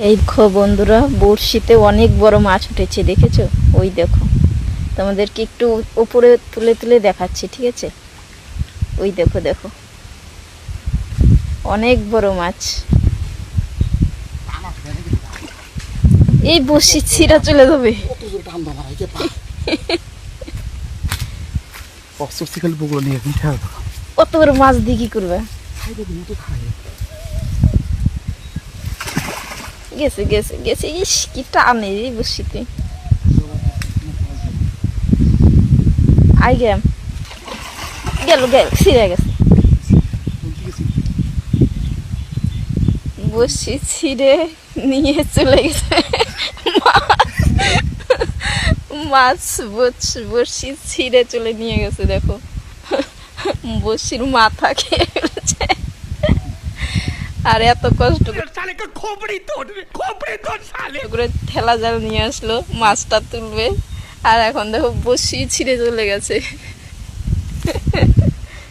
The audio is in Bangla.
এই দেখো বন্ধুরা, বড়শিতে অনেক বড় মাছ উঠেছে, দেখেছো? ওই দেখো, তোমাদেরকে একটু উপরে তুলে তুলে দেখাচ্ছি, ঠিক আছে? ওই দেখো দেখো, অনেক বড় মাছ। এই বড়শি ছিঁড়া চলে যাবে। কত বড় মাছ দিয়ে কি করবে? গেছে গেছে গেছে, ইস কি টানে এই বড়শিতে। আই গেম গেল গেল, ছিঁড়ে গেছে বড়শি, ছিঁড়ে নিয়ে চলে গেছে মাছ। বড়শি ছিঁড়ে চলে নিয়ে গেছে, দেখো বড়শির মাথা খেয়ে ফেলেছে। আর এত কষ্ট করে ঠেলা জাল নিয়ে আসলো, মাছটা তুলবে, আর এখন দেখো বড়শি ছিঁড়ে চলে গেছে।